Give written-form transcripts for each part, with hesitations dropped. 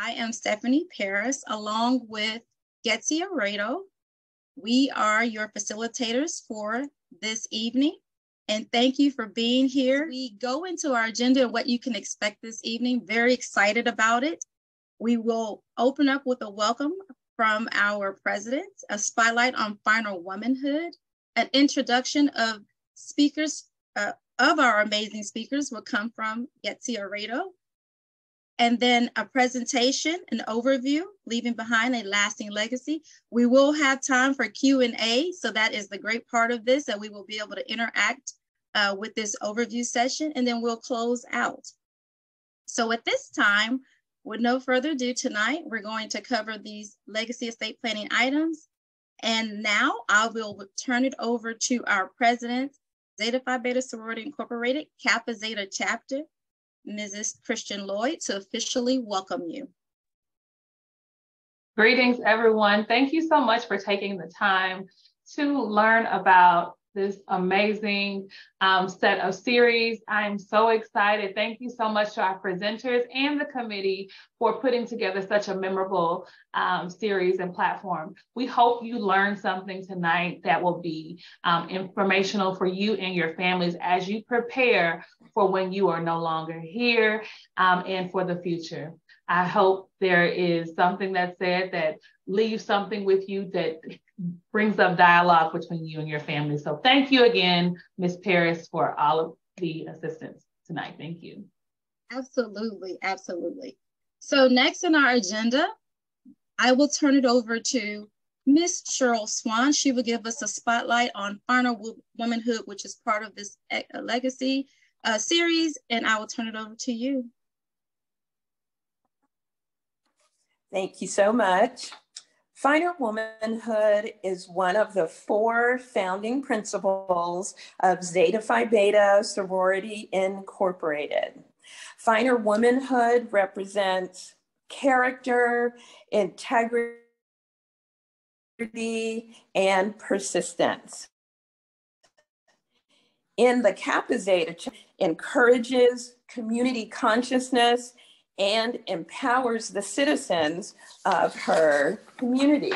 I am Stephanie Paris, along with Getzi Aredo. We are your facilitators for this evening, and thank you for being here. We go into our agenda and what you can expect this evening. Very excited about it. We will open up with a welcome from our president, a spotlight on final womanhood, an introduction of speakers, of our amazing speakers will come from Getzi Aredo, and then a presentation, an overview, leaving behind a lasting legacy. We will have time for Q&A, so that is the great part of this, that we will be able to interact with this overview session, and then we'll close out. So at this time, with no further ado tonight, we're going to cover these legacy estate planning items. And now I will turn it over to our president, Zeta Phi Beta Sorority Incorporated, Kappa Zeta Chapter, Mrs. Christian Lloyd, to officially welcome you. Greetings, everyone. Thank you so much for taking the time to learn about this amazing set of series. I'm so excited. Thank you so much to our presenters and the committee for putting together such a memorable series and platform. We hope you learned something tonight that will be informational for you and your families as you prepare for when you are no longer here and for the future. I hope there is something that's said that leaves something with you that brings up dialogue between you and your family. So thank you again, Ms. Paris, for all of the assistance tonight. Thank you. Absolutely, absolutely. So next on our agenda, I will turn it over to Ms. Cheryl Swan. She will give us a spotlight on final womanhood, which is part of this legacy series, and I will turn it over to you. Thank you so much. Final womanhood is one of the 4 founding principles of Zeta Phi Beta Sorority Incorporated. Final womanhood represents character, integrity, and persistence. In the Kappa Zeta, encourages community consciousness and empowers the citizens of her community.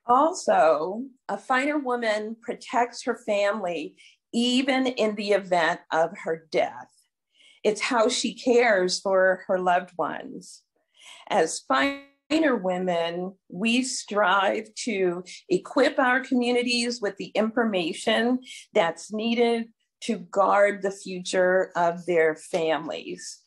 Also, a finer woman protects her family even in the event of her death. It's how she cares for her loved ones. As finer women, we strive to equip our communities with the information that's needed to guard the future of their families.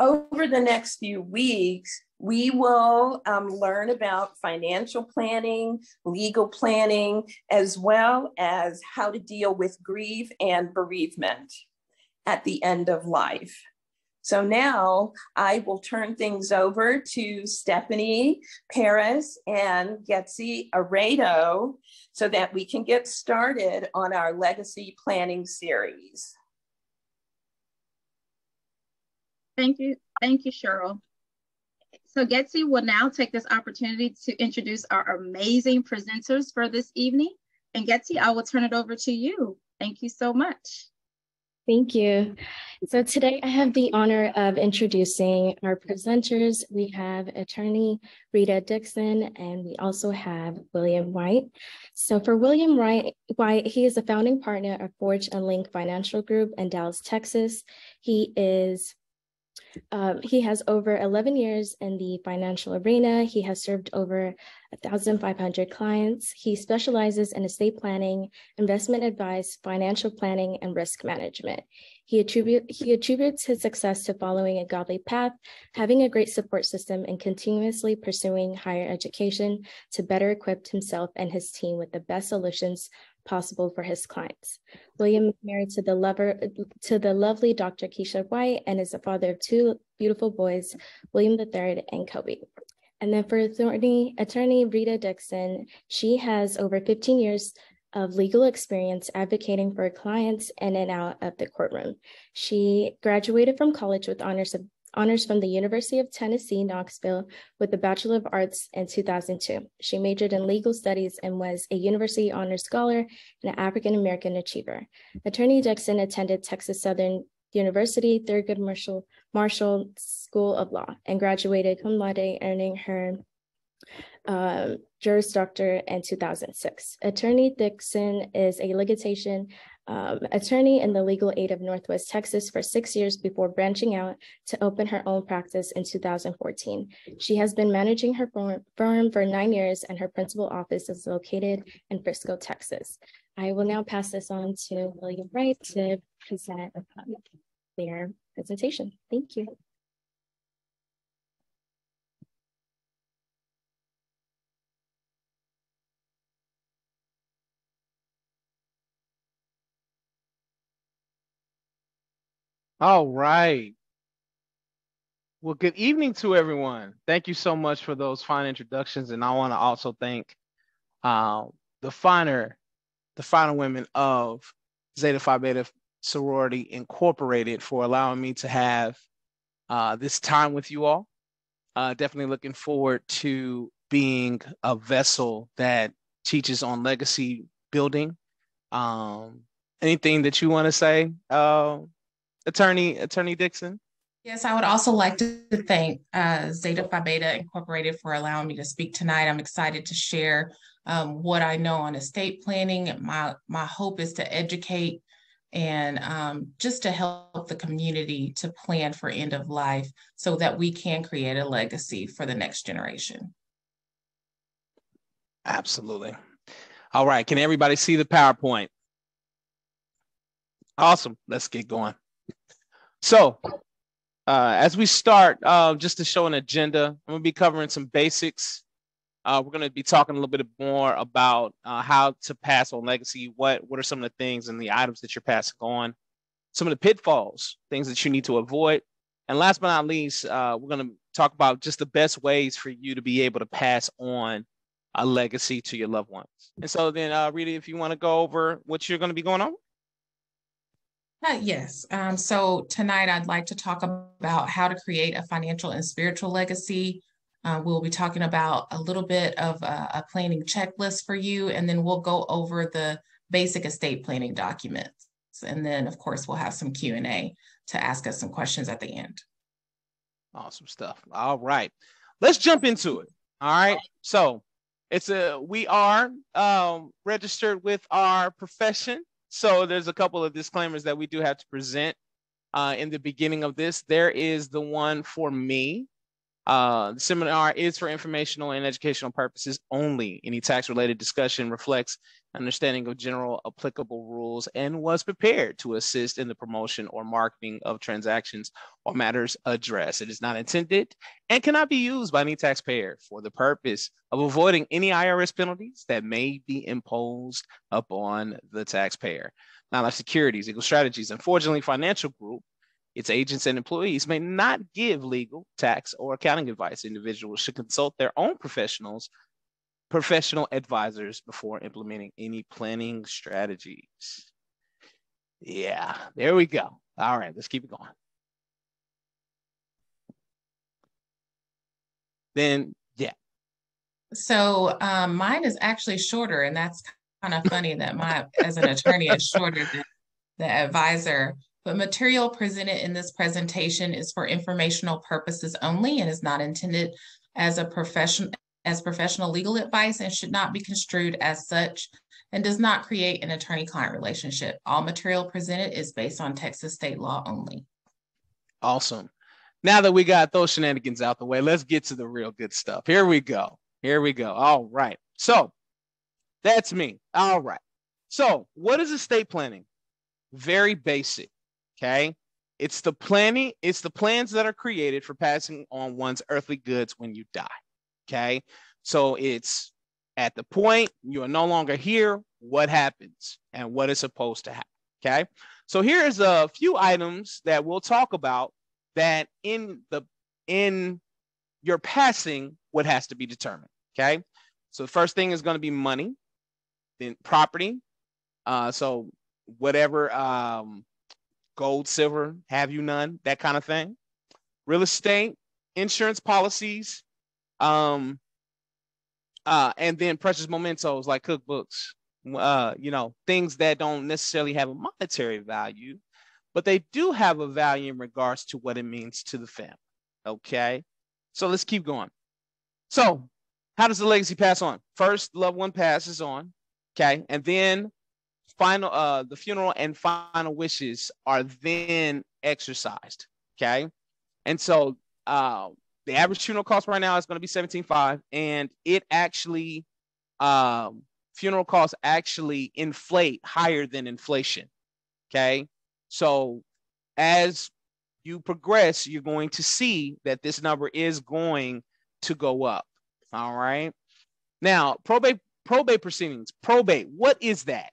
Over the next few weeks, we will learn about financial planning, legal planning, as well as how to deal with grief and bereavement at the end of life. So now I will turn things over to Stephanie Paris and Getzi Aredo so that we can get started on our legacy planning series. Thank you, Cheryl. So Getzi will now take this opportunity to introduce our amazing presenters for this evening. And Getzi, I will turn it over to you. Thank you so much. Thank you. So today I have the honor of introducing our presenters. We have attorney Rita Dixon, and we also have William White. So for William White, he is a founding partner of Forge and Link Financial Group in Dallas, Texas. He has over 11 years in the financial arena. He has served over 1,500 clients. He specializes in estate planning, investment advice, financial planning, and risk management. He attributes his success to following a godly path, having a great support system, and continuously pursuing higher education to better equip himself and his team with the best solutions possible for his clients. William is married to the lovely Dr. Keisha White and is the father of 2 beautiful boys, William III and Kobe. And then for attorney Rita Dixon, she has over 15 years of legal experience advocating for clients in and out of the courtroom. She graduated from college with honors from the University of Tennessee, Knoxville, with a Bachelor of Arts in 2002. She majored in legal studies and was a University Honors Scholar and an African American Achiever. Attorney Dixon attended Texas Southern University, Thurgood Marshall School of Law, and graduated cum laude, earning her Juris Doctor in 2006. Attorney Dixon is a litigation attorney in the legal aid of Northwest Texas for 6 years before branching out to open her own practice in 2014. She has been managing her firm for 9 years, and her principal office is located in Frisco, Texas. I will now pass this on to William Wright to present their presentation. Thank you. All right. Well, good evening to everyone. Thank you so much for those fine introductions. And I want to also thank the finer women of Zeta Phi Beta Sorority Incorporated for allowing me to have this time with you all. Definitely looking forward to being a vessel that teaches on legacy building. Anything that you want to say, Attorney Dixon? Yes, I would also like to thank Zeta Phi Beta Incorporated for allowing me to speak tonight. I'm excited to share what I know on estate planning. My hope is to educate and just to help the community to plan for end of life so that we can create a legacy for the next generation. Absolutely. All right, can everybody see the PowerPoint? Awesome, let's get going. So, as we start, just to show an agenda, I'm going to be covering some basics. We're going to be talking a little bit more about how to pass on legacy. What are some of the things and the items that you're passing on? Some of the pitfalls, things that you need to avoid. And last but not least, we're going to talk about just the best ways for you to be able to pass on a legacy to your loved ones. And so then, Rita, if you want to go over what you're going to be going on. Yes. So tonight I'd like to talk about how to create a financial and spiritual legacy. We'll be talking about a little bit of a planning checklist for you, and then we'll go over the basic estate planning documents. And then, of course, we'll have some Q&A to ask us some questions at the end. Awesome stuff. All right. Let's jump into it. All right. So we are registered with our profession. So there's a couple of disclaimers that we do have to present in the beginning of this. There is the one for me. The seminar is for informational and educational purposes only. Any tax-related discussion reflects understanding of general applicable rules and was prepared to assist in the promotion or marketing of transactions or matters addressed. It is not intended and cannot be used by any taxpayer for the purpose of avoiding any IRS penalties that may be imposed upon the taxpayer. Non-life securities, Eagle Strategies, unfortunately, Financial Group, its agents and employees may not give legal, tax, or accounting advice. Individuals should consult their own professional advisors before implementing any planning strategies. Yeah, there we go. All right, let's keep it going. Then, yeah. So mine is actually shorter, and that's kind of funny that my, as an attorney, is shorter than the advisor. But material presented in this presentation is for informational purposes only and is not intended as professional legal advice and should not be construed as such and does not create an attorney-client relationship. All material presented is based on Texas state law only. Awesome. Now that we got those shenanigans out the way, let's get to the real good stuff. Here we go. Here we go. All right. So that's me. All right. So what is estate planning? Very basic. Okay. It's the plans that are created for passing on one's earthly goods when you die. Okay. So it's at the point you are no longer here, what happens and what is supposed to happen. Okay. So here's a few items that we'll talk about that in your passing, what has to be determined. Okay. So the first thing is going to be money, then property. So whatever, gold, silver, have you none, that kind of thing. Real estate, insurance policies, and then precious mementos like cookbooks, things that don't necessarily have a monetary value, but they do have a value in regards to what it means to the family. Okay, so let's keep going. So how does the legacy pass on? First, loved one passes on, okay, and then the funeral and final wishes are then exercised, okay? And so the average funeral cost right now is going to be $17,500, and it actually funeral costs actually inflate higher than inflation, okay? So as you progress, you're going to see that this number is going to go up. All right. Now, probate proceedings. Probate, what is that?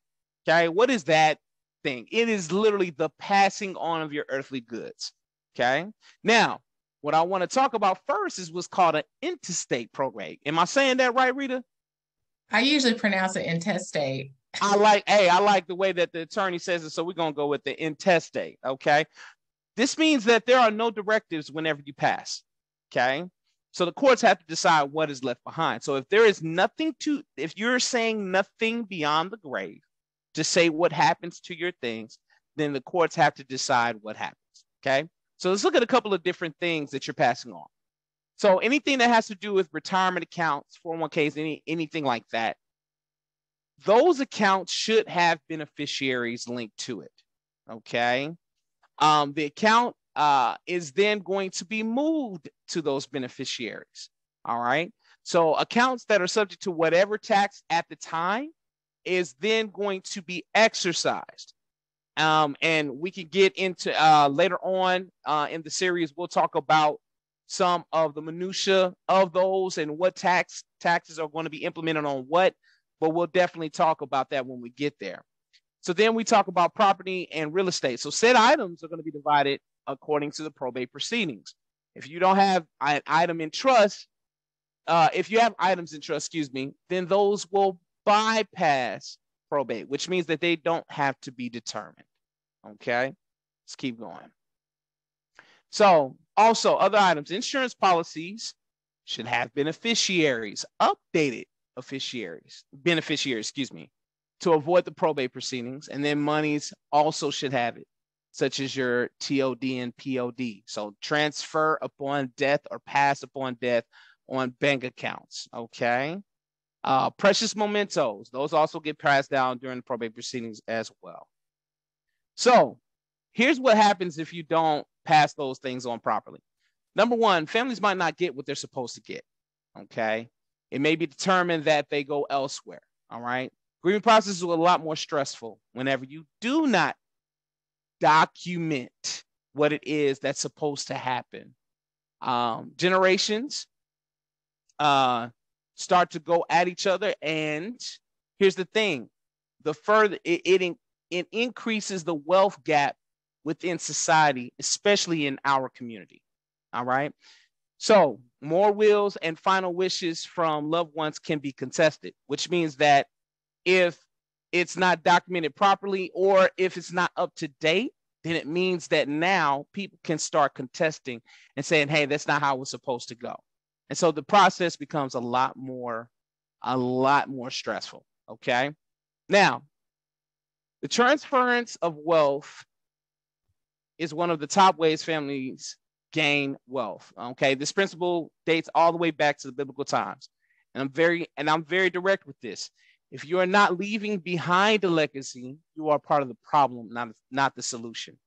Okay, what is that thing? It is literally the passing on of your earthly goods. Okay. Now, what I want to talk about first is what's called an intestate probate. Am I saying that right, Rita? I usually pronounce it intestate. I like the way that the attorney says it, so we're gonna go with the intestate. Okay. This means that there are no directives whenever you pass. Okay. So the courts have to decide what is left behind. So if there is nothing if you're saying nothing beyond the grave to say what happens to your things, then the courts have to decide what happens. Okay. So let's look at a couple of different things that you're passing on. So anything that has to do with retirement accounts, 401ks, anything like that, those accounts should have beneficiaries linked to it. Okay. The account is then going to be moved to those beneficiaries. All right. So accounts that are subject to whatever tax at the time is then going to be exercised. And we can get into later on in the series, we'll talk about some of the minutia of those and what taxes are going to be implemented on what, but we'll definitely talk about that when we get there. So then we talk about property and real estate. So said items are going to be divided according to the probate proceedings. If you don't have an item in trust, if you have items in trust, then those will bypass probate, which means that they don't have to be determined. Okay, let's keep going. So also other items, insurance policies should have beneficiaries, updated beneficiaries, to avoid the probate proceedings. And then monies also should have it, such as your TOD and POD. So transfer upon death or pass upon death on bank accounts, okay? Precious mementos, those also get passed down during the probate proceedings as well. So here's what happens if you don't pass those things on properly. Number one, families might not get what they're supposed to get, okay? It may be determined that they go elsewhere, all right? Grieving process is a lot more stressful whenever you do not document what it is that's supposed to happen. Generations start to go at each other, and here's the thing: the further it increases the wealth gap within society, especially in our community. All right. So more wills and final wishes from loved ones can be contested, which means that if it's not documented properly or if it's not up to date, then it means that now people can start contesting and saying, hey, that's not how it was supposed to go. And so the process becomes a lot more stressful. Okay. Now, the transference of wealth is one of the top ways families gain wealth. Okay. This principle dates all the way back to the biblical times. And I'm very direct with this. If you are not leaving behind a legacy, you are part of the problem, not the solution.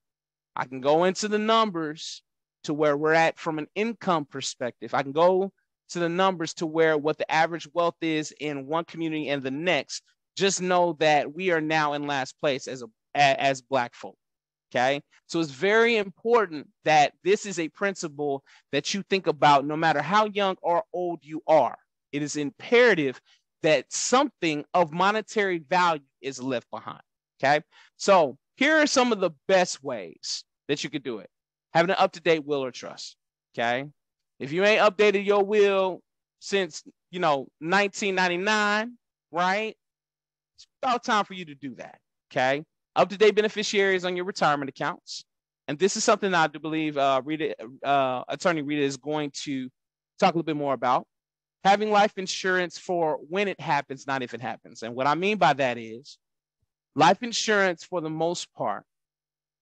I can go into the numbers to where we're at from an income perspective. I can go to the numbers to where what the average wealth is in one community and the next. Just know that we are now in last place as Black folk. Okay. So it's very important that this is a principle that you think about no matter how young or old you are. It is imperative that something of monetary value is left behind. Okay. So here are some of the best ways that you could do it. Having an up-to-date will or trust. Okay. If you ain't updated your will since, 1999, right? It's about time for you to do that. Okay. Up-to-date beneficiaries on your retirement accounts. And this is something I do believe Attorney Rita is going to talk a little bit more about. Having life insurance for when it happens, not if it happens. And what I mean by that is life insurance, for the most part,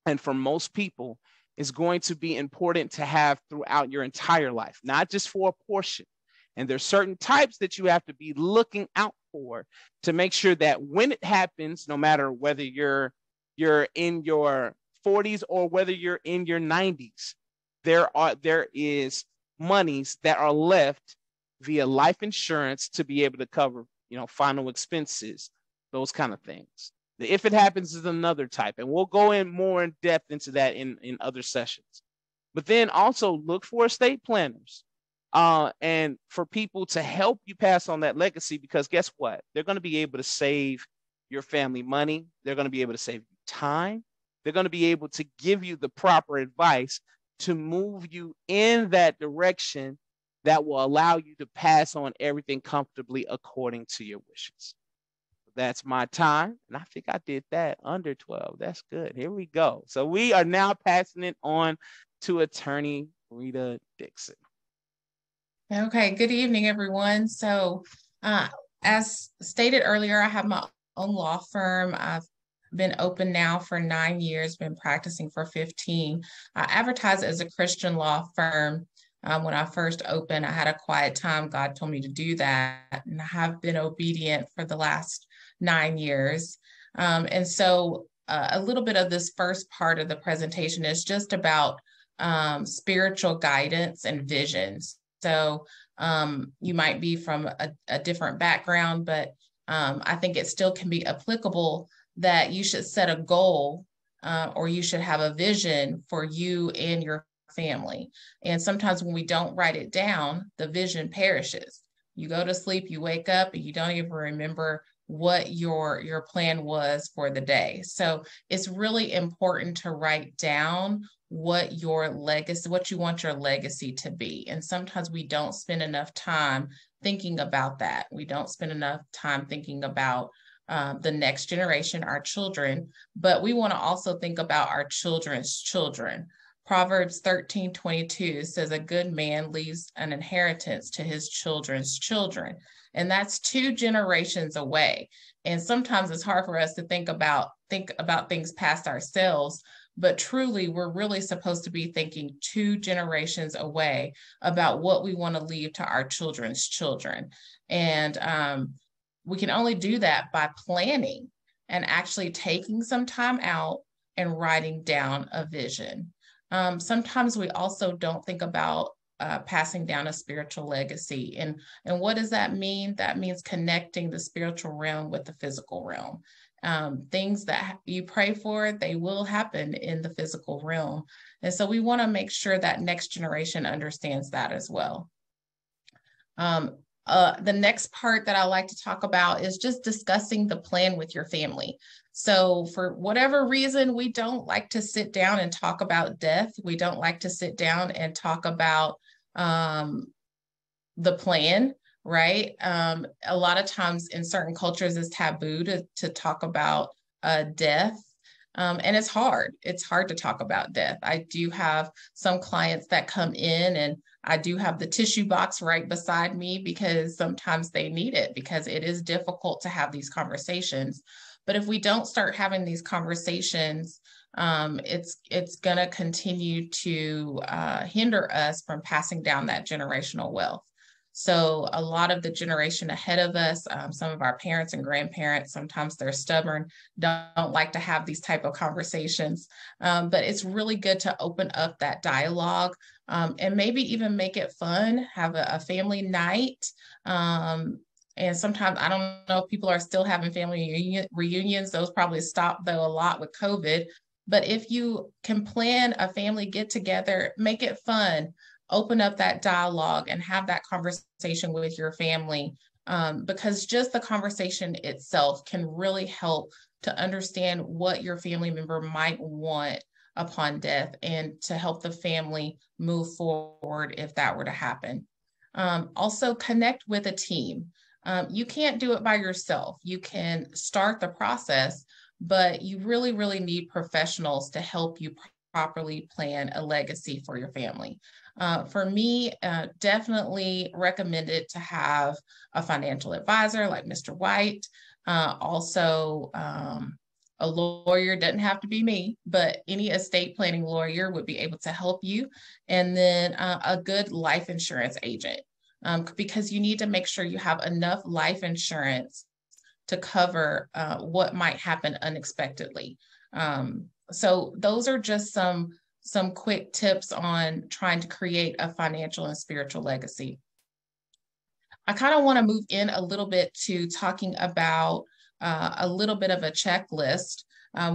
and for most people, is going to be important to have throughout your entire life, not just for a portion. And there's certain types that you have to be looking out for to make sure that when it happens, no matter whether you're in your 40s or whether you're in your 90s, there is monies that are left via life insurance to be able to cover, final expenses, those kind of things. The if it happens is another type, and we'll go in more in depth into that in other sessions. But then also look for estate planners and for people to help you pass on that legacy, because guess what? They're going to be able to save your family money. They're going to be able to save you time. They're going to be able to give you the proper advice to move you in that direction that will allow you to pass on everything comfortably according to your wishes. That's my time. And I think I did that under 12. That's good. Here we go. So we are now passing it on to Attorney Rita Dixon. Okay. Good evening, everyone. So as stated earlier, I have my own law firm. I've been open now for 9 years, been practicing for 15. I advertise as a Christian law firm. When I first opened, I had a quiet time. God told me to do that, and I have been obedient for the last 9 years. And so a little bit of this first part of the presentation is just about spiritual guidance and visions. So you might be from a different background, but I think it still can be applicable that you should set a goal or you should have a vision for you and your family. And sometimes when we don't write it down, the vision perishes. You go to sleep, you wake up, and you don't even remember what your plan was for the day. So it's really important to write down what your legacy, what you want your legacy to be. And sometimes we don't spend enough time thinking about that. We don't spend enough time thinking about the next generation, our children, but we want to also think about our children's children. Proverbs 13:22 says, a good man leaves an inheritance to his children's children. And that's 2 generations away. And sometimes it's hard for us to think about things past ourselves, but truly we're really supposed to be thinking 2 generations away about what we want to leave to our children's children. And we can only do that by planning and actually taking some time out and writing down a vision. Sometimes we also don't think about passing down a spiritual legacy. And what does that mean? That means connecting the spiritual realm with the physical realm. Things that you pray for, they will happen in the physical realm. And so we want to make sure that next generation understands that as well. The next part that I like to talk about is just discussing the plan with your family. So for whatever reason, we don't like to sit down and talk about death. We don't like to sit down and talk about the plan, right? A lot of times in certain cultures, it's taboo to talk about death. And it's hard. It's hard to talk about death. I do have some clients that come in, and I do have the tissue box right beside me because sometimes they need it, because it is difficult to have these conversations. But if we don't start having these conversations, it's going to continue to hinder us from passing down that generational wealth. So a lot of the generation ahead of us, some of our parents and grandparents, sometimes they're stubborn, don't like to have these type of conversations. But it's really good to open up that dialogue and maybe even make it fun, have a family night. And sometimes, I don't know if people are still having family reunions. Those probably stopped, though, a lot with COVID. But if you can plan a family get together, make it fun, open up that dialogue and have that conversation with your family, because just the conversation itself can really help to understand what your family member might want upon death and to help the family move forward if that were to happen. Also, connect with a team. You can't do it by yourself. You can start the process, but you really, really need professionals to help you properly plan a legacy for your family. For me, definitely recommended to have a financial advisor like Mr. White. Also, A lawyer doesn't have to be me, but any estate planning lawyer would be able to help you. And then a good life insurance agent, because you need to make sure you have enough life insurance to cover what might happen unexpectedly. So those are just some quick tips on trying to create a financial and spiritual legacy. I kind of want to move in a little bit to talking about a little bit of a checklist.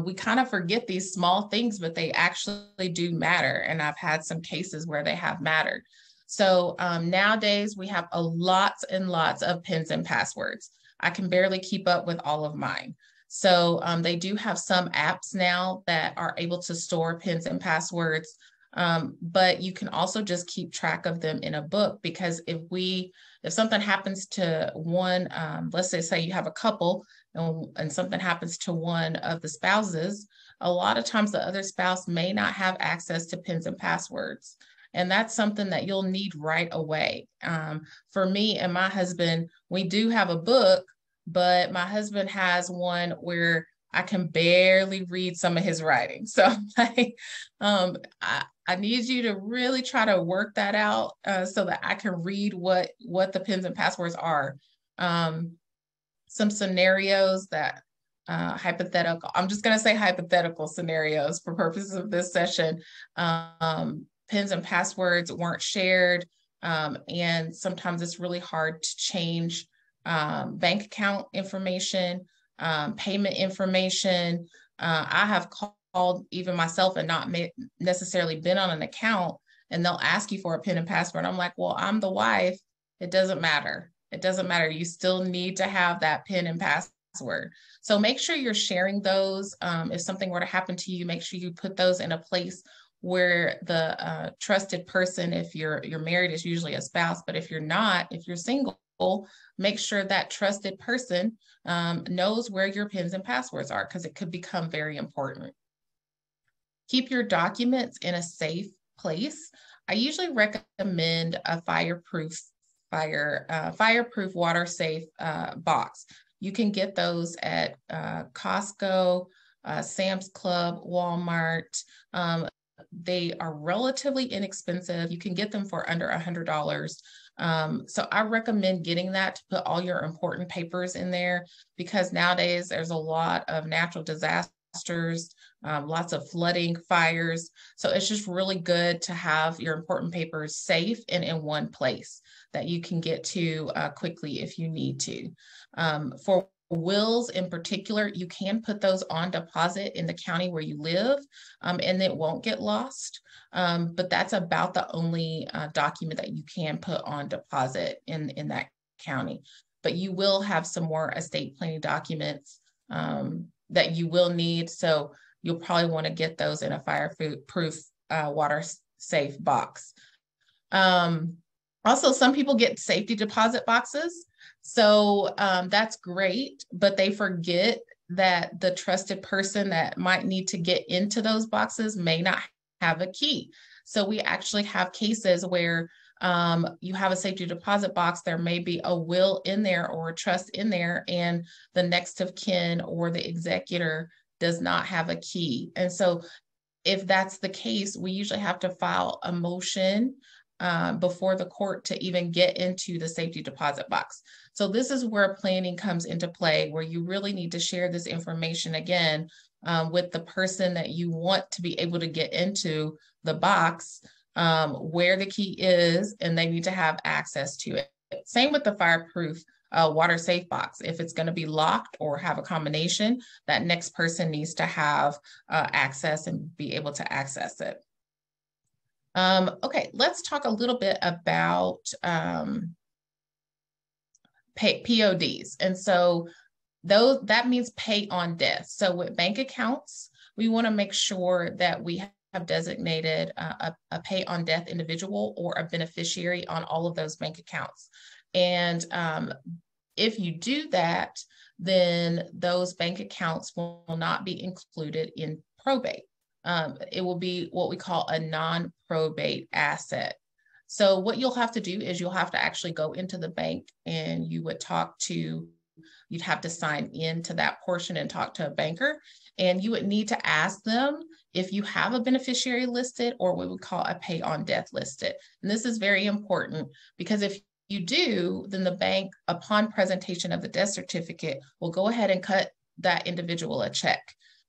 We kind of forget these small things, but they actually do matter. And I've had some cases where they have mattered. So nowadays we have lots and lots of PINs and passwords. I can barely keep up with all of mine. So they do have some apps now that are able to store PINs and passwords, but you can also just keep track of them in a book, because if something happens to one, let's say you have a couple and something happens to one of the spouses, a lot of times the other spouse may not have access to PINs and passwords. And that's something that you'll need right away. For me and my husband, we do have a book, but my husband has one where I can barely read some of his writing. So I need you to really try to work that out so that I can read what the PINs and passwords are. Some scenarios that hypothetical, I'm just going to say hypothetical scenarios for purposes of this session. PINs and passwords weren't shared, and sometimes it's really hard to change bank account information, payment information. I have called even myself and not necessarily been on an account, and they'll ask you for a PIN and password. I'm like, well, I'm the wife. It doesn't matter. It doesn't matter. You still need to have that PIN and password. So make sure you're sharing those. If something were to happen to you, make sure you put those in a place where the trusted person, if you're married, is usually a spouse, but if you're not, if you're single, make sure that trusted person knows where your PINs and passwords are, because it could become very important. Keep your documents in a safe place. I usually recommend a fireproof water safe box. You can get those at Costco, Sam's Club, Walmart. They are relatively inexpensive. You can get them for under $100. So I recommend getting that to put all your important papers in there, because nowadays there's a lot of natural disasters, lots of flooding, fires. So it's just really good to have your important papers safe and in one place that you can get to quickly if you need to. For wills in particular, you can put those on deposit in the county where you live, and it won't get lost. But that's about the only document that you can put on deposit in that county. But you will have some more estate planning documents that you will need. So you'll probably want to get those in a fireproof water safe box. Also, some people get safety deposit boxes. So that's great, but they forget that the trusted person that might need to get into those boxes may not have a key. So we actually have cases where you have a safety deposit box, there may be a will in there or a trust in there, and the next of kin or the executor does not have a key. And so if that's the case, we usually have to file a motion before the court to even get into the safety deposit box. So this is where planning comes into play, where you really need to share this information again with the person that you want to be able to get into the box, where the key is, and they need to have access to it. Same with the fireproof water safe box. If it's going to be locked or have a combination, that next person needs to have access and be able to access it. Okay, let's talk a little bit about PODs. And so that means pay on death. So with bank accounts, we want to make sure that we have designated a pay on death individual or a beneficiary on all of those bank accounts. And if you do that, then those bank accounts will not be included in probate. It will be what we call a non-probate asset. So what you'll have to do is you'll have to actually go into the bank and you would talk to you'd have to sign into that portion and talk to a banker. And you would need to ask them if you have a beneficiary listed or what we would call a pay on death listed. And this is very important because if you do, then the bank, upon presentation of the death certificate, will go ahead and cut that individual a check.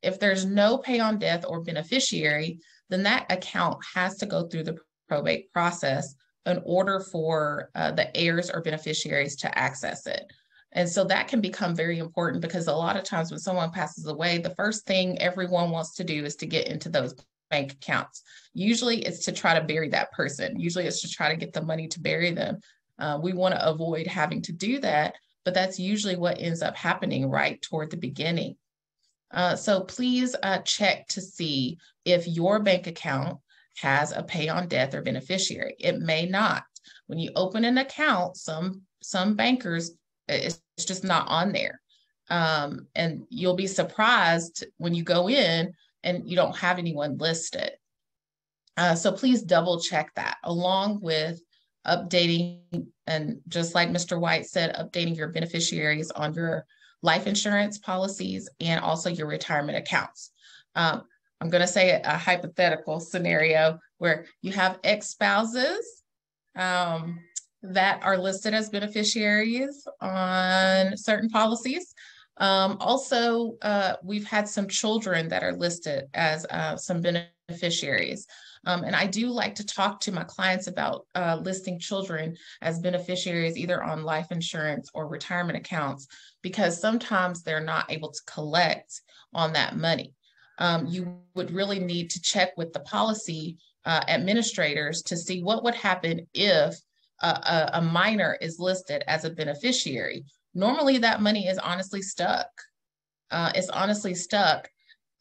If there's no pay on death or beneficiary, then that account has to go through the probate process in order for the heirs or beneficiaries to access it. And so that can become very important because a lot of times when someone passes away, the first thing everyone wants to do is to get into those bank accounts. Usually it's to try to bury that person. Usually it's to try to get the money to bury them. We want to avoid having to do that, but that's usually what ends up happening right toward the beginning. So please check to see if your bank account has a pay on death or beneficiary. It may not. When you open an account, some bankers, it's just not on there. And you'll be surprised when you go in and you don't have anyone listed. So please double check that, along with updating, and just like Mr. White said, updating your beneficiaries on your life insurance policies and also your retirement accounts. I'm going to say a hypothetical scenario where you have ex-spouses that are listed as beneficiaries on certain policies. Also, we've had some children that are listed as some beneficiaries. And I do like to talk to my clients about listing children as beneficiaries either on life insurance or retirement accounts, because sometimes they're not able to collect on that money. You would really need to check with the policy administrators to see what would happen if a minor is listed as a beneficiary. Normally that money is honestly stuck. It's honestly stuck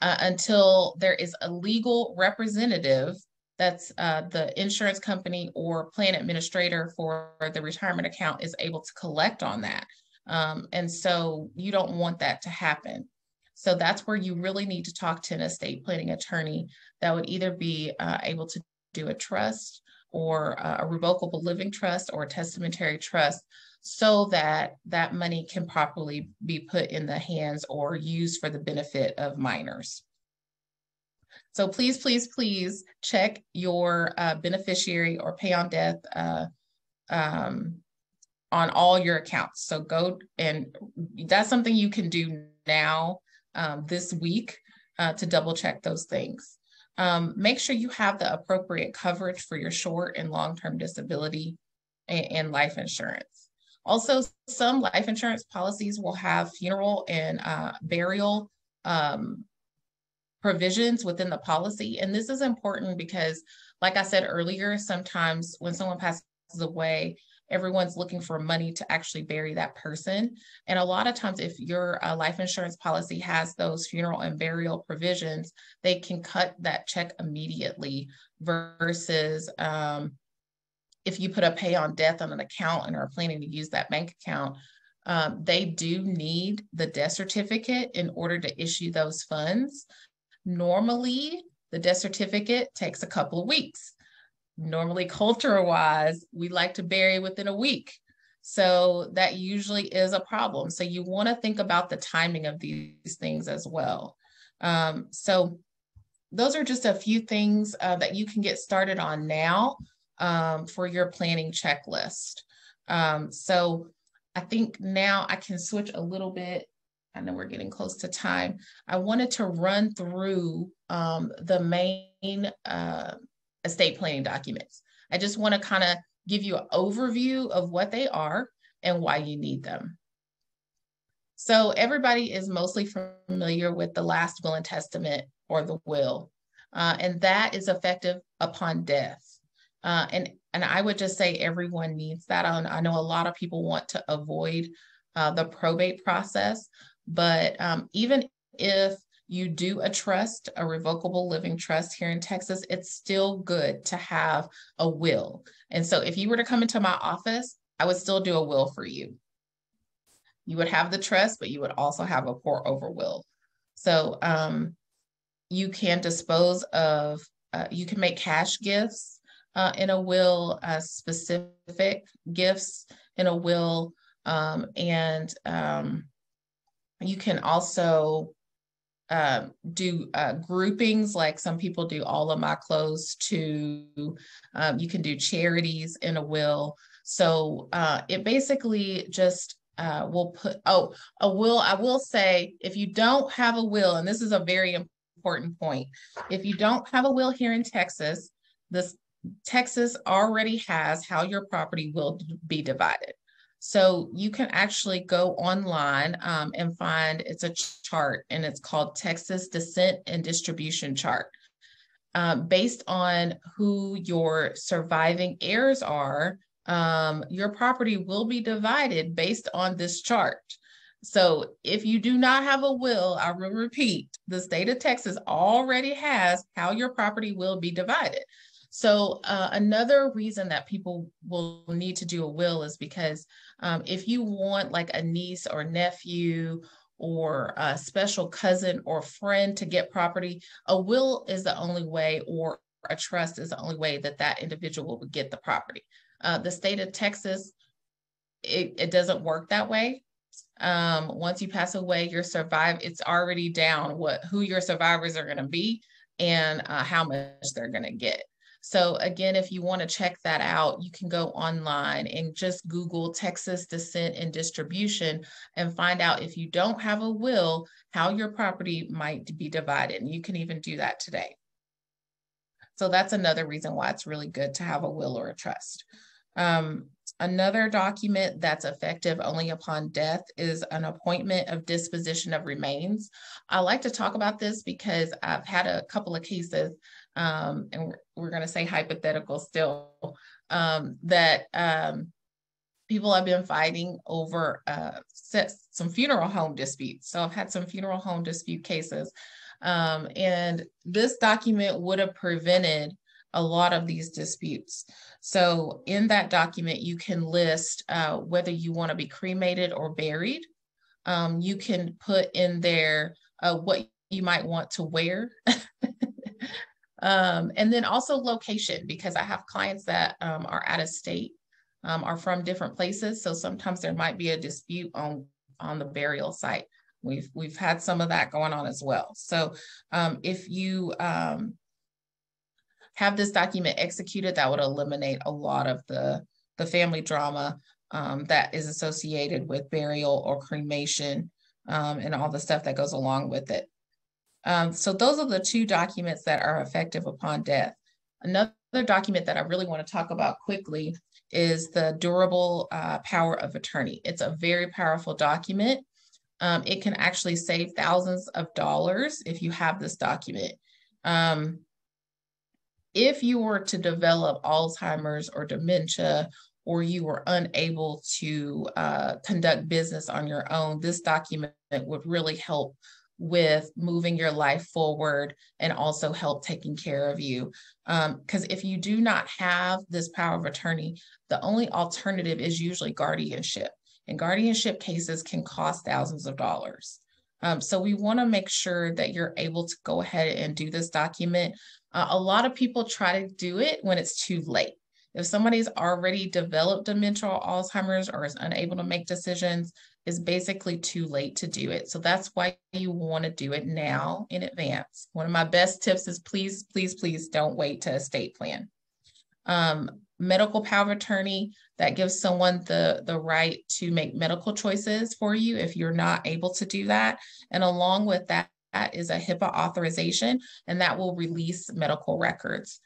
until there is a legal representative, that's the insurance company or plan administrator for the retirement account, is able to collect on that. And so you don't want that to happen. So that's where you really need to talk to an estate planning attorney that would either be able to do a trust or a revocable living trust or a testamentary trust, so that that money can properly be put in the hands or used for the benefit of minors. So please, please, please check your beneficiary or pay on death on all your accounts. So go, and that's something you can do now this week to double check those things. Make sure you have the appropriate coverage for your short and long-term disability and life insurance. Also, some life insurance policies will have funeral and burial provisions within the policy. And this is important because, like I said earlier, sometimes when someone passes away, everyone's looking for money to actually bury that person. And a lot of times, if your life insurance policy has those funeral and burial provisions, they can cut that check immediately versus if you put a pay on death on an account and are planning to use that bank account, they do need the death certificate in order to issue those funds. Normally, the death certificate takes a couple of weeks. Normally, culture-wise, we like to bury within a week. So that usually is a problem. So you want to think about the timing of these things as well. So those are just a few things that you can get started on now for your planning checklist. So I think now I can switch a little bit. I know we're getting close to time. I wanted to run through the main estate planning documents. I just want to kind of give you an overview of what they are and why you need them. So everybody is mostly familiar with the last will and testament, or the will, and that is effective upon death. And I would just say everyone needs that. I know a lot of people want to avoid the probate process, but even if you do a trust, a revocable living trust here in Texas, it's still good to have a will. And so if you were to come into my office, I would still do a will for you. You would have the trust, but you would also have a pour over will. So you can dispose of, you can make cash gifts in a will, specific gifts in a will. You can also do groupings, like some people do all of my clothes to, you can do charities in a will. So it basically just will put, a will, I will say, if you don't have a will, and this is a very important point, if you don't have a will here in Texas, Texas already has how your property will be divided. So you can actually go online and find, it's a chart, and it's called Texas Descent and Distribution Chart. Based on who your surviving heirs are, your property will be divided based on this chart. So if you do not have a will, I will repeat, the state of Texas already has how your property will be divided. So another reason that people will need to do a will is because if you want like a niece or nephew or a special cousin or friend to get property, a will is the only way, or a trust is the only way that that individual would get the property. The state of Texas, it doesn't work that way. Once you pass away, it's already down who your survivors are going to be and how much they're going to get. So again, if you want to check that out, you can go online and just Google Texas Descent and Distribution and find out, if you don't have a will, how your property might be divided. And you can even do that today. So that's another reason why it's really good to have a will or a trust. Another document that's effective only upon death is an appointment of disposition of remains. I like to talk about this because I've had a couple of cases, and we're going to say hypothetical still, that people have been fighting over some funeral home disputes. So I've had some funeral home dispute cases, and this document would have prevented a lot of these disputes. So in that document, you can list whether you want to be cremated or buried. You can put in there what you might want to wear. And then also location, because I have clients that are out of state, are from different places. So sometimes there might be a dispute on the burial site. We've had some of that going on as well. So if you have this document executed, that would eliminate a lot of the family drama that is associated with burial or cremation, and all the stuff that goes along with it. So those are the two documents that are effective upon death. Another document that I really want to talk about quickly is the durable power of attorney. It's a very powerful document. It can actually save thousands of dollars if you have this document. If you were to develop Alzheimer's or dementia, or you were unable to conduct business on your own, this document would really help with moving your life forward and also help taking care of you. Because if you do not have this power of attorney, the only alternative is usually guardianship. And guardianship cases can cost thousands of dollars. So we want to make sure that you're able to go ahead and do this document. A lot of people try to do it when it's too late. If somebody's already developed dementia or Alzheimer's or is unable to make decisions, it's basically too late to do it. So that's why you want to do it now in advance. One of my best tips is please, please, please don't wait to estate plan. Medical power of attorney, that gives someone the right to make medical choices for you if you're not able to do that. And along with that is a HIPAA authorization, and that will release medical records.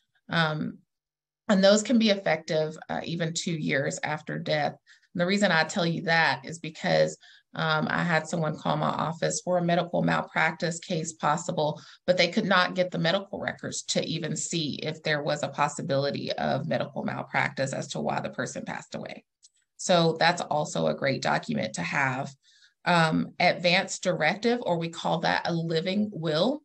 And those can be effective even 2 years after death. And the reason I tell you that is because I had someone call my office for a medical malpractice case possible, but they could not get the medical records to even see if there was a possibility of medical malpractice as to why the person passed away. So that's also a great document to have. Advanced directive, or we call that a living will.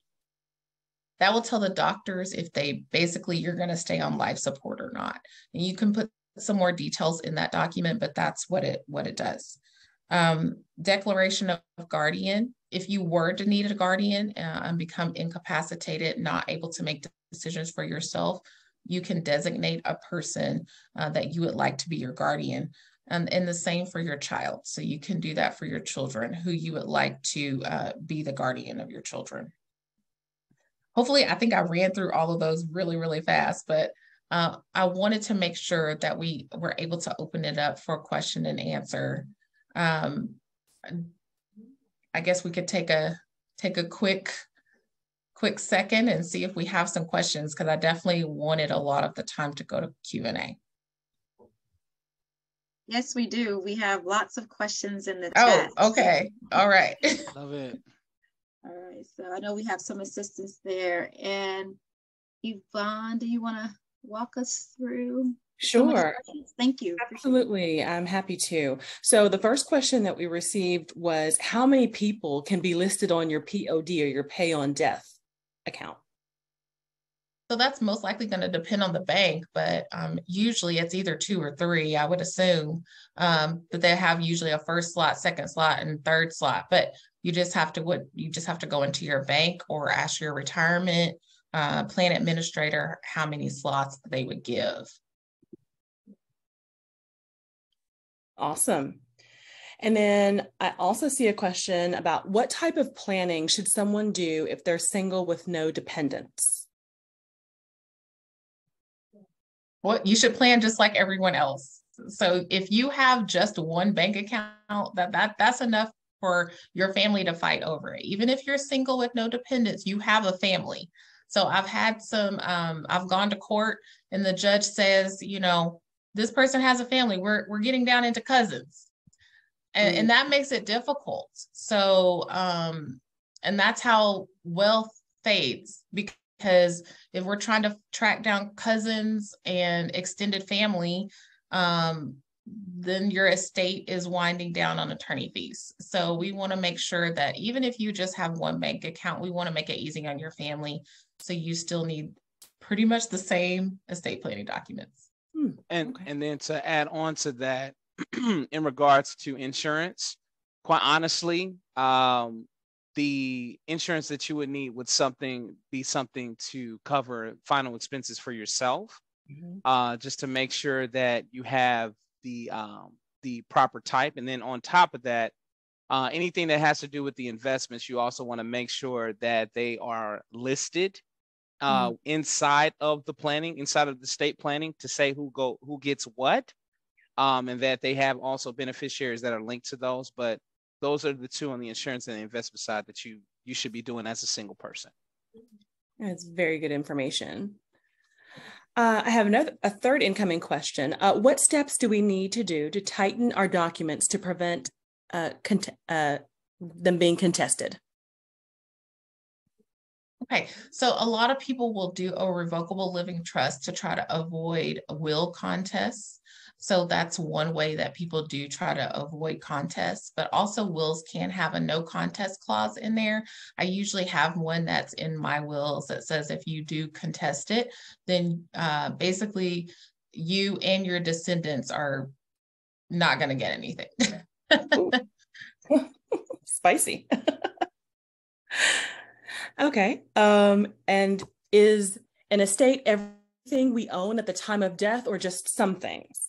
That will tell the doctors if you're going to stay on life support or not. And you can put some more details in that document, but that's what it does. Declaration of guardian. If you were to need a guardian and become incapacitated, not able to make decisions for yourself, you can designate a person that you would like to be your guardian. And the same for your child. So you can do that for your children who you would like to be the guardian of your children. Hopefully, I think I ran through all of those really, really fast, but I wanted to make sure that we were able to open it up for question and answer. I guess we could take a quick second and see if we have some questions, because I definitely wanted a lot of the time to go to Q&A. Yes, we do. We have lots of questions in the chat. Oh, okay. All right. Love it. All right. So I know we have some assistance there. And Yvonne, do you want to walk us through? Sure. Thank you. Absolutely. I'm happy to. So the first question that we received was, how many people can be listed on your POD or your pay on death account? So that's most likely going to depend on the bank, but usually it's either 2 or 3, I would assume. But they have usually a first slot, second slot, and third slot. But you just have to go into your bank or ask your retirement plan administrator how many slots they would give. Awesome. And then I also see a question about, what type of planning should someone do if they're single with no dependents? Well, you should plan just like everyone else. So if you have just one bank account, that's enough for your family to fight over it. Even if you're single with no dependents, you have a family. So I've had some, I've gone to court and the judge says, you know, this person has a family. We're getting down into cousins. And that makes it difficult. So, and that's how wealth fades, because if we're trying to track down cousins and extended family, then your estate is winding down on attorney fees. So we want to make sure that even if you just have one bank account, we want to make it easy on your family. So you still need pretty much the same estate planning documents. And then to add on to that, in regards to insurance, quite honestly, the insurance that you would need would be something to cover final expenses for yourself, just to make sure that you have the proper type. And then on top of that, anything that has to do with the investments, you also want to make sure that they are listed inside of the planning, inside of the estate planning, to say who gets what, and that they have also beneficiaries that are linked to those. But those are the two on the insurance and the investment side that you should be doing as a single person. That's very good information. I have a third incoming question. What steps do we need to do to tighten our documents to prevent them being contested? Okay, so a lot of people will do a revocable living trust to try to avoid will contests. So that's one way that people do try to avoid contests, but also wills can have a no contest clause in there. I usually have one that's in my wills that says if you do contest it, then basically you and your descendants are not going to get anything. Spicy. Okay. And is an estate everything we own at the time of death, or just some things?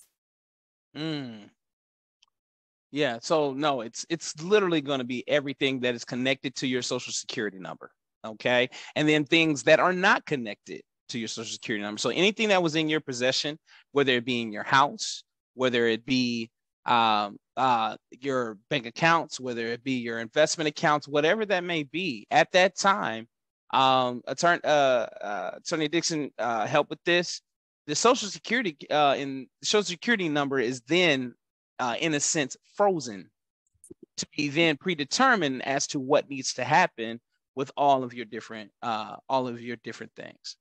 Yeah. So no, it's literally going to be everything that is connected to your social security number. Okay. And then things that are not connected to your social security number. So anything that was in your possession, whether it be in your house, whether it be your bank accounts, whether it be your investment accounts, whatever that may be at that time, Attorney Dixon helped with this. The social security number is then, in a sense, frozen to be then predetermined as to what needs to happen with all of your different things.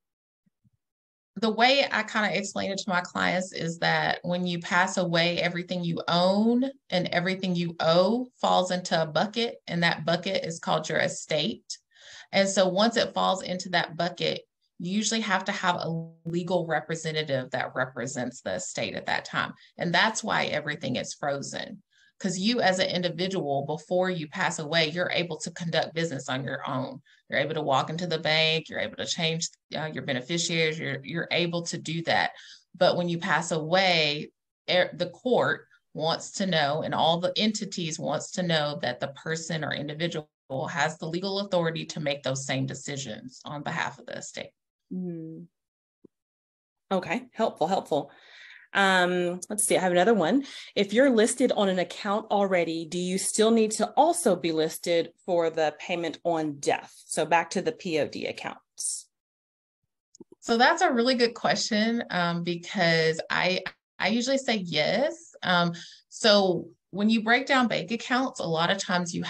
The way I kind of explain it to my clients is that when you pass away, everything you own and everything you owe falls into a bucket, and that bucket is called your estate. And so once it falls into that bucket, you usually have to have a legal representative that represents the estate at that time. And that's why everything is frozen. Because you as an individual, before you pass away, you're able to conduct business on your own. You're able to walk into the bank, you're able to change your beneficiaries, you're able to do that. But when you pass away, the court wants to know, and all the entities wants to know that the person or individual has the legal authority to make those same decisions on behalf of the estate. Okay, helpful. Let's see, I have another one. If you're listed on an account already, do you still need to also be listed for the payment on death? So back to the POD accounts. So that's a really good question, because I usually say yes. So when you break down bank accounts, a lot of times you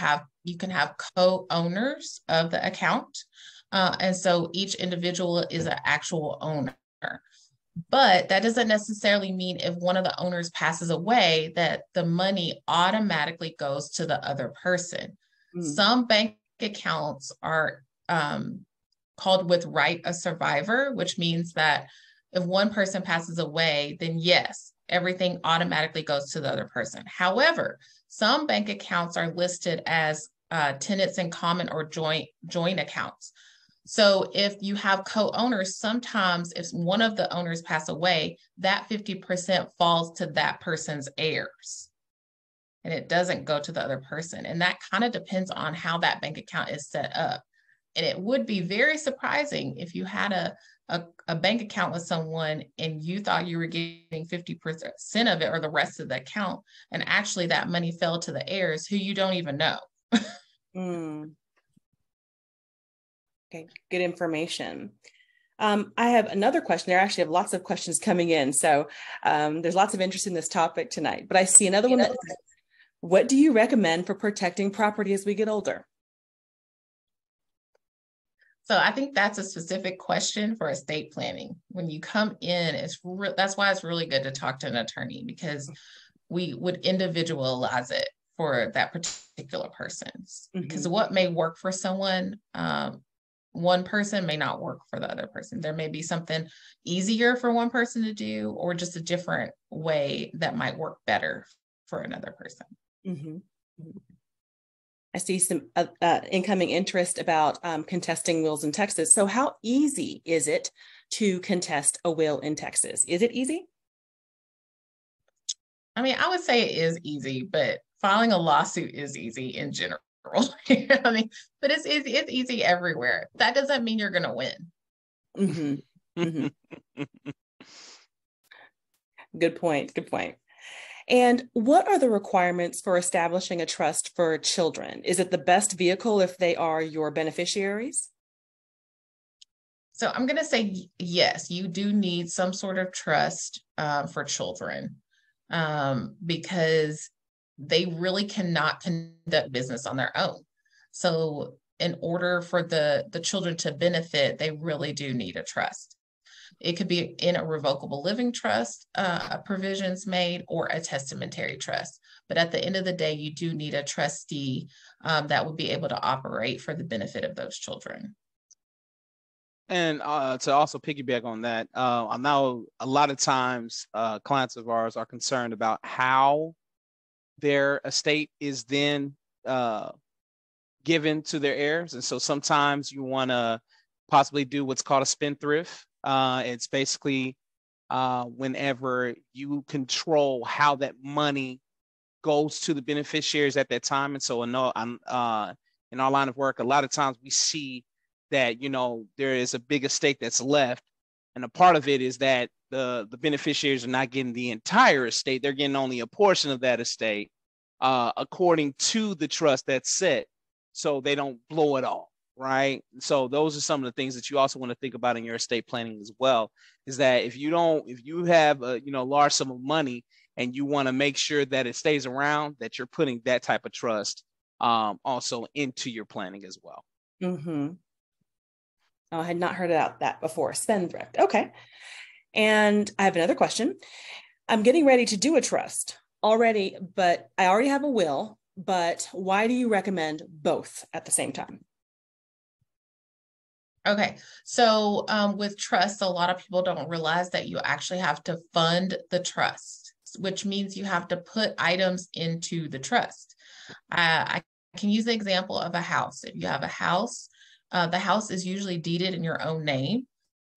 can have co-owners of the account. And so each individual is an actual owner. But that doesn't necessarily mean if one of the owners passes away that the money automatically goes to the other person. Some bank accounts are called with right of survivor, which means that if one person passes away, then yes, everything automatically goes to the other person. However, some bank accounts are listed as tenants in common or joint accounts. So if you have co-owners, sometimes if one of the owners pass away, that 50% falls to that person's heirs, and it doesn't go to the other person. And that kind of depends on how that bank account is set up. And it would be very surprising if you had a bank account with someone and you thought you were getting 50% of it or the rest of the account, and actually that money fell to the heirs who you don't even know. Okay, good information. I have another question. I actually have lots of questions coming in. So there's lots of interest in this topic tonight. But I see another one that says, what do you recommend for protecting property as we get older? So I think that's a specific question for estate planning. When you come in, that's why it's really good to talk to an attorney, because we would individualize it for that particular person. Because what may work for someone, one person may not work for the other person. There may be something easier for one person to do, or just a different way that might work better for another person. I see some incoming interest about contesting wills in Texas. So how easy is it to contest a will in Texas? Is it easy? I mean, I would say it is easy, but filing a lawsuit is easy in general. I mean, but it's easy. It's easy everywhere. That doesn't mean you're going to win. Good point. And what are the requirements for establishing a trust for children? Is it the best vehicle if they are your beneficiaries? So I'm going to say yes, you do need some sort of trust for children, because they really cannot conduct business on their own. So in order for the children to benefit, they really do need a trust. It could be in a revocable living trust, provisions made, or a testamentary trust. But at the end of the day, you do need a trustee that would be able to operate for the benefit of those children. And to also piggyback on that, I know a lot of times clients of ours are concerned about how their estate is then given to their heirs. And so sometimes you want to possibly do what's called a spendthrift. It's basically whenever you control how that money goes to the beneficiaries at that time. And so in our line of work, a lot of times we see that, there is a big estate that's left. And a part of it is that the beneficiaries are not getting the entire estate. They're getting only a portion of that estate according to the trust that's set, so they don't blow it all. Right. So those are some of the things that you also want to think about in your estate planning as well, is that if you have a large sum of money and you want to make sure that it stays around, that you're putting that type of trust also into your planning as well. Oh, I had not heard about that before. Spendthrift. Okay. And I have another question. I'm getting ready to do a trust already, but I already have a will, but why do you recommend both at the same time? Okay, so with trust, a lot of people don't realize that you actually have to fund the trust, which means you have to put items into the trust. I can use the example of a house. If you have a house, the house is usually deeded in your own name.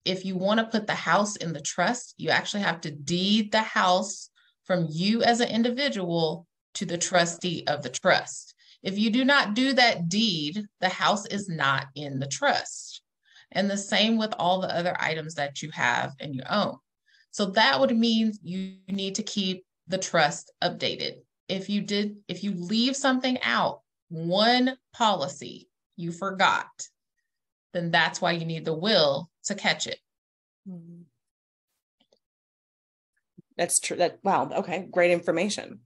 If you want to put the house in the trust, you actually have to deed the house from you as an individual to the trustee of the trust. If you do not do that deed, the house is not in the trust. And the same with all the other items that you have and you own. So that would mean you need to keep the trust updated. If you leave something out, one policy you forgot, then that's why you need the will to catch it. That's true. Wow. Okay. Great information.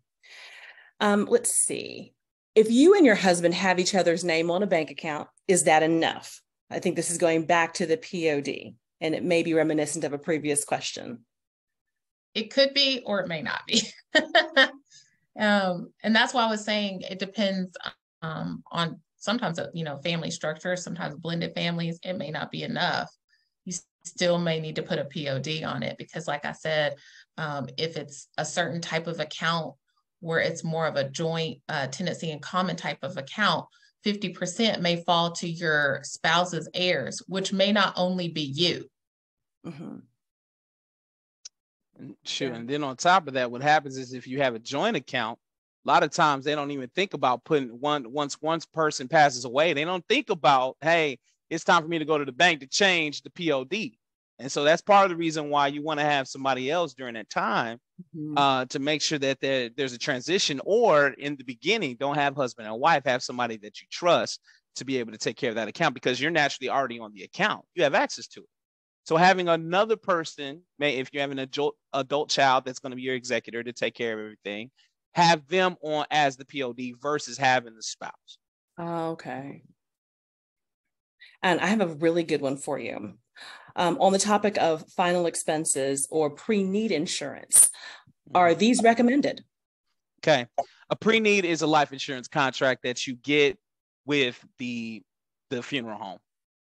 Let's see. If you and your husband have each other's name on a bank account, is that enough? I think this is going back to the POD, and it may be reminiscent of a previous question. It could be, or it may not be. And that's why I was saying it depends on sometimes, family structure, sometimes blended families, it may not be enough. You still may need to put a POD on it because, like I said, if it's a certain type of account where it's more of a joint tenancy in common type of account, 50% may fall to your spouse's heirs, which may not only be you. Mm-hmm. Sure. Yeah. And then on top of that, what happens is if you have a joint account, a lot of times they don't even think about putting once one person passes away, they don't think about, hey, it's time for me to go to the bank to change the POD. And so that's part of the reason why you want to have somebody else during that time, to make sure that there's a transition, or in the beginning, don't have husband and wife, have somebody that you trust to be able to take care of that account because you're naturally already on the account. You have access to it. So having another person, if you have an adult child that's going to be your executor to take care of everything, have them on as the POD versus having the spouse. Okay. And I have a really good one for you. On the topic of final expenses or pre-need insurance, are these recommended? Okay. A pre-need is a life insurance contract that you get with the funeral home.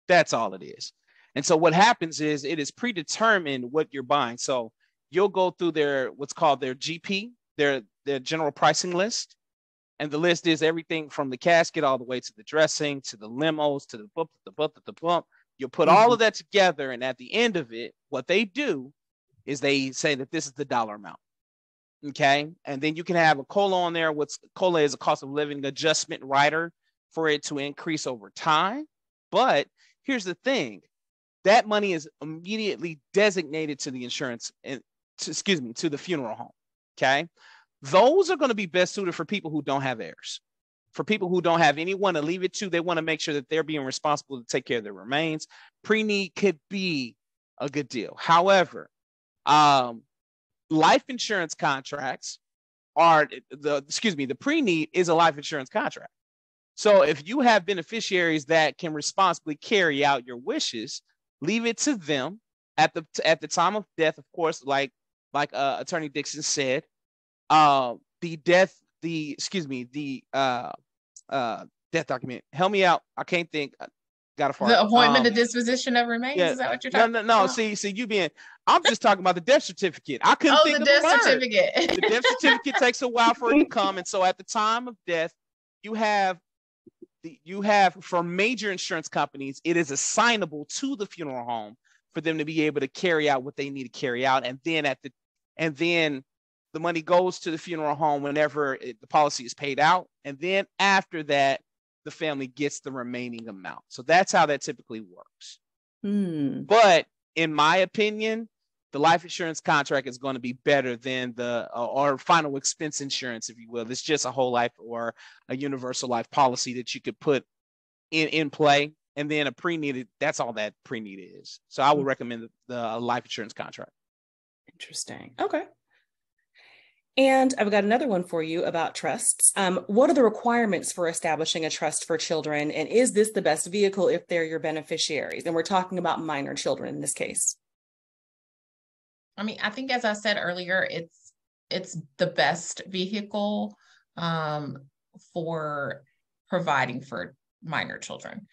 That's all it is. And so what happens is it is predetermined what you're buying. So you'll go through what's called their GP, their general pricing list. And the list is everything from the casket all the way to the dressing, to the limos, to the bump. You'll put all of that together. And at the end of it, what they do is they say that this is the dollar amount. Okay. And then you can have a COLA on there. COLA is a cost of living adjustment rider for it to increase over time. But here's the thing. That money is immediately designated to the insurance and to the funeral home. Okay. Those are going to be best suited for people who don't have heirs. For people who don't have anyone to leave it to, they want to make sure that they're being responsible to take care of their remains. Pre-need could be a good deal. However, life insurance contracts the pre-need is a life insurance contract. So if you have beneficiaries that can responsibly carry out your wishes, leave it to them at the time of death. Of course, like Attorney Dixon said, death document. Help me out. I can't think. Got a fart. The appointment of disposition of remains. Yeah. Is that what you're talking about? No. See, I'm just talking about the death certificate. I couldn't think of the word. Certificate. The death certificate takes a while for it to come, and so at the time of death, you have for major insurance companies, it is assignable to the funeral home for them to be able to carry out what they need to carry out, and then the money goes to the funeral home whenever the policy is paid out. And then after that, the family gets the remaining amount. So that's how that typically works. But in my opinion, the life insurance contract is going to be better than or final expense insurance, if you will. It's just a whole life or a universal life policy that you could put in play. And then a pre-need, that's all that pre-need is. So I would recommend the life insurance contract. Interesting. Okay. And I've got another one for you about trusts. What are the requirements for establishing a trust for children? And is this the best vehicle if they're your beneficiaries? And we're talking about minor children in this case. I mean, I think, as I said earlier, it's the best vehicle for providing for minor children.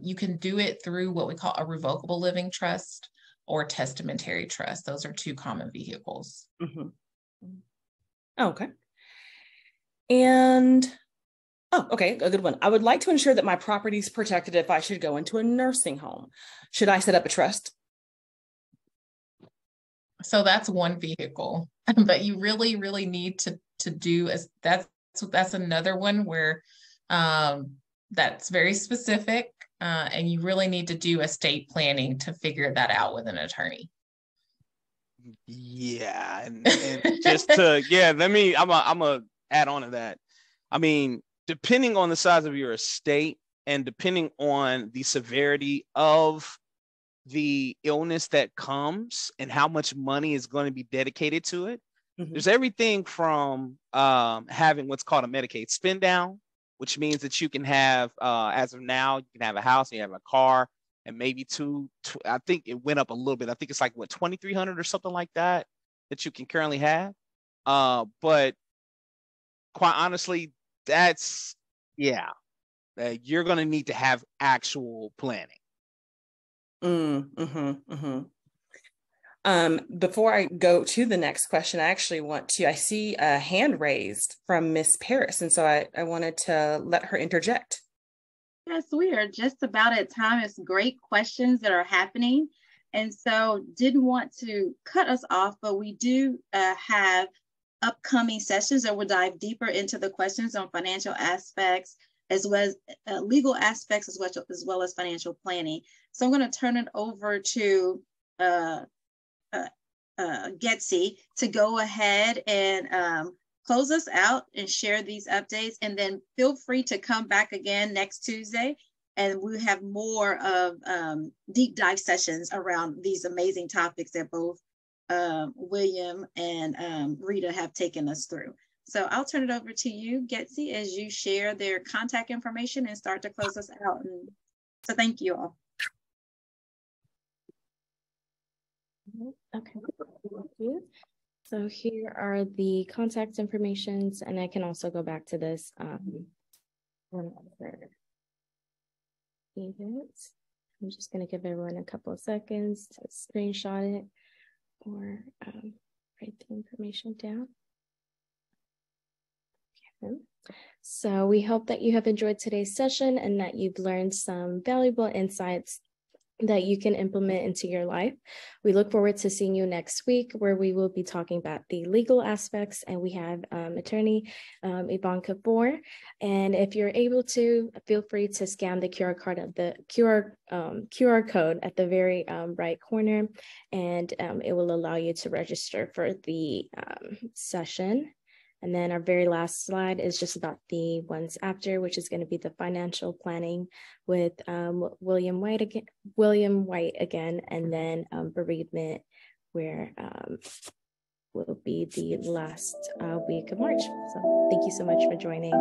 You can do it through what we call a revocable living trust or testamentary trust. Those are two common vehicles. Mm-hmm. Okay. And, okay, a good one. I would like to ensure that my property is protected if I should go into a nursing home. Should I set up a trust? So that's one vehicle, but you really, really need to do that's another one where that's very specific, and you really need to do estate planning to figure that out with an attorney. Yeah, and just to I'm a add on to that. I mean, depending on the size of your estate and depending on the severity of the illness that comes and how much money is going to be dedicated to it, there's everything from having what's called a Medicaid spend down, which means that you can have, as of now, you can have a house, and you have a car, and maybe I think it went up a little bit. I think it's like what, 2,300 or something like that you can currently have. But quite honestly, that's you're going to need to have actual planning. Before I go to the next question, I see a hand raised from Miss Paris. And so I wanted to let her interject. Yes, we are just about at time. It's great questions that are happening. And so didn't want to cut us off, but we do have upcoming sessions that will dive deeper into the questions on financial aspects, as well as legal aspects, as well as financial planning. So I'm going to turn it over to Getsy to go ahead and close us out and share these updates. And then feel free to come back again next Tuesday, and we'll have more of deep dive sessions around these amazing topics that both William and Rita have taken us through. So I'll turn it over to you, Getsy, as you share their contact information and start to close us out. And so thank you all. Okay, thank you. So here are the contact informations, and I can also go back to this whenever needed. I'm just going to give everyone a couple of seconds to screenshot it or write the information down. Okay. So we hope that you have enjoyed today's session and that you've learned some valuable insights that you can implement into your life. We look forward to seeing you next week, where we will be talking about the legal aspects, and we have attorney Ivanka Bohr. And if you're able to, feel free to scan the QR code at the very right corner, and it will allow you to register for the session. And then our very last slide is just about the ones after, which is going to be the financial planning with William White again, and then bereavement, where will be the last week of March. So thank you so much for joining.